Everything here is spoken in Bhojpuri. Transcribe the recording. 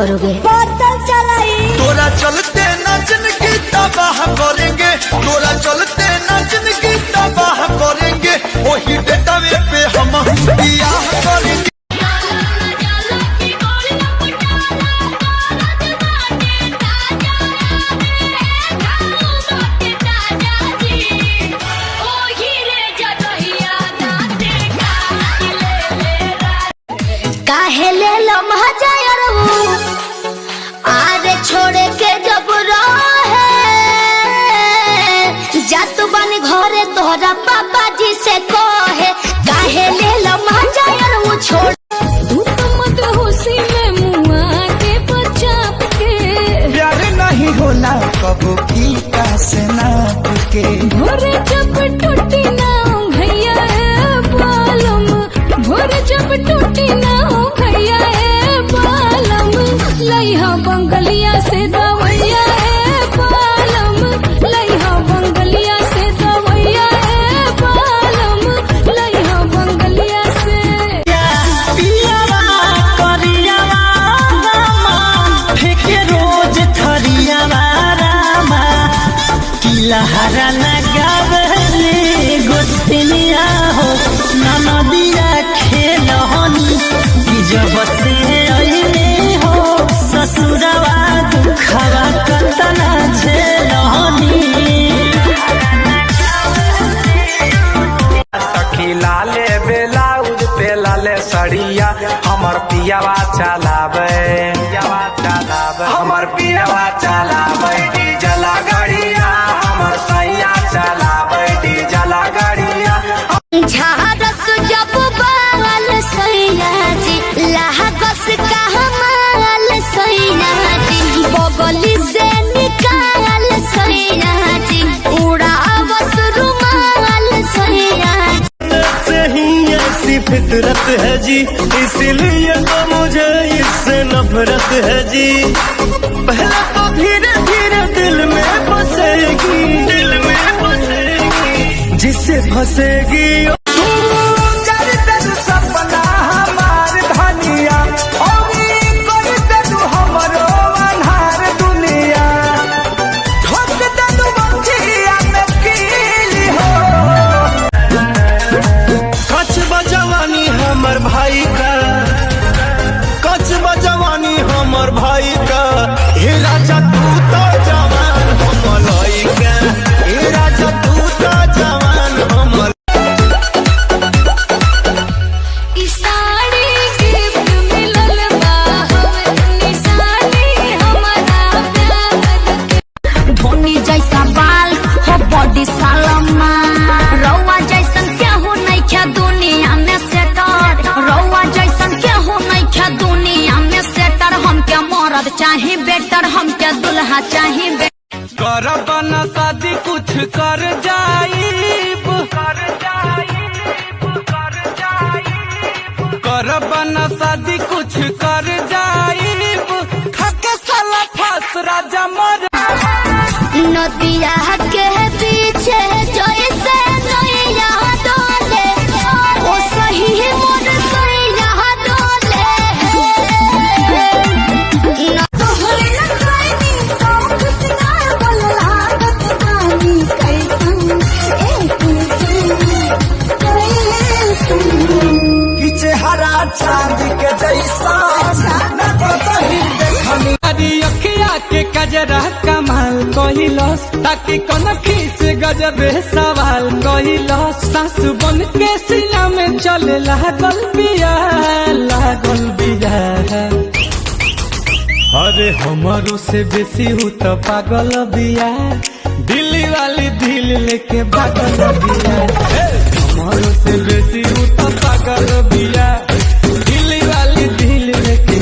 करोगे? बोतल चलाई तोरा चलते नाचन की तबाह करेंगे, तोरा चलते नाचन की तबाह करेंगे, वही डेटावे पे हम बियाह करेंगे। काहे ले लो महाजायर आरे छोड़े के जब रहे जातु बन घरे तोहरा पापा जी से कहे काहे ले लो महाजायर वो छोड़ तू तो मत होशी में मुआ के बचाप के प्यार नहीं होला कबो की का से नाप के भोरे जब टूटी ना भैया बालम भोरे जब टूटी ना भैया बालम लइहा बंगलिया से दवैया बालम लइहा बंगलिया से दवैया बालम लइहा बंगलिया से पियावा करियावा रामा फेके रोज थरियावा रामा किलहरा लगावले गोतनिया हो ननदिया खेलहनी कि जब से अइले हो ससुरवा दुखवा कतना झेलहनी सखी लाले ब्लाउज पे लाले सड़िया हमर पियावा चलावे हमर पियावा चलावे डीजल गाड़िया हमर सैया चलावे डीजल गाड़िया झारस जब बाल सैया जी लागस का हमाल सैया जी बगली से निकाल सैया जी उड़ावस रुमाल सैया से ही ऐसी फितरत है जी इसीलिए तो मुझे इससे नफरत है जी पहले तो धीरे धीरे दिल में बसेगी जिससे फंसेगी सपना हमार धनिया और कर दू हमरो अन्हार दुनिया ठोक दू बंजिया में कीली हो। कच बजवानी हमर भाई का कच बजवानी हमर भाई का हे राजा तू तो जवान हम लइका हे राजा तू तो जवान हम ई साड़ी गिफ्ट मिलल बा हमनी साड़ी हमारा प्यार के धोनी जैसा बाल हो बॉडी सालमा रौआ जैसन केहू नहीं खे दुनिया में सेटर रौआ जैसन केहू नहीं खे दुनिया में सेटर हमके मरद चाही बेटर हमके दुल्हा चाही करब न शादी कुछ कर जाइब करब न शादी कुछ कर जाइब खाके साला फास राजा मर नदिया के पीछे जैसे नैया डोले ओ सही मोर सैया डोले न तोहरे लगाई सब सिंगार बोल लागत पानी कैसन कि चेहरा चांद के जैसा न कतही देखनी अखिया के कजरा कमाल कहिलस ताकि कनखी से गजबे सवाल कहिलस सासु बन के सिया में चले लागल बिया अरे हमारो से बेसी हूँ तो पागल बिया दिल्ली वाली दिल लेके पागल बिया हमारो से बेसी हूँ तो पागल बिया दिल्ली वाली दिल लेके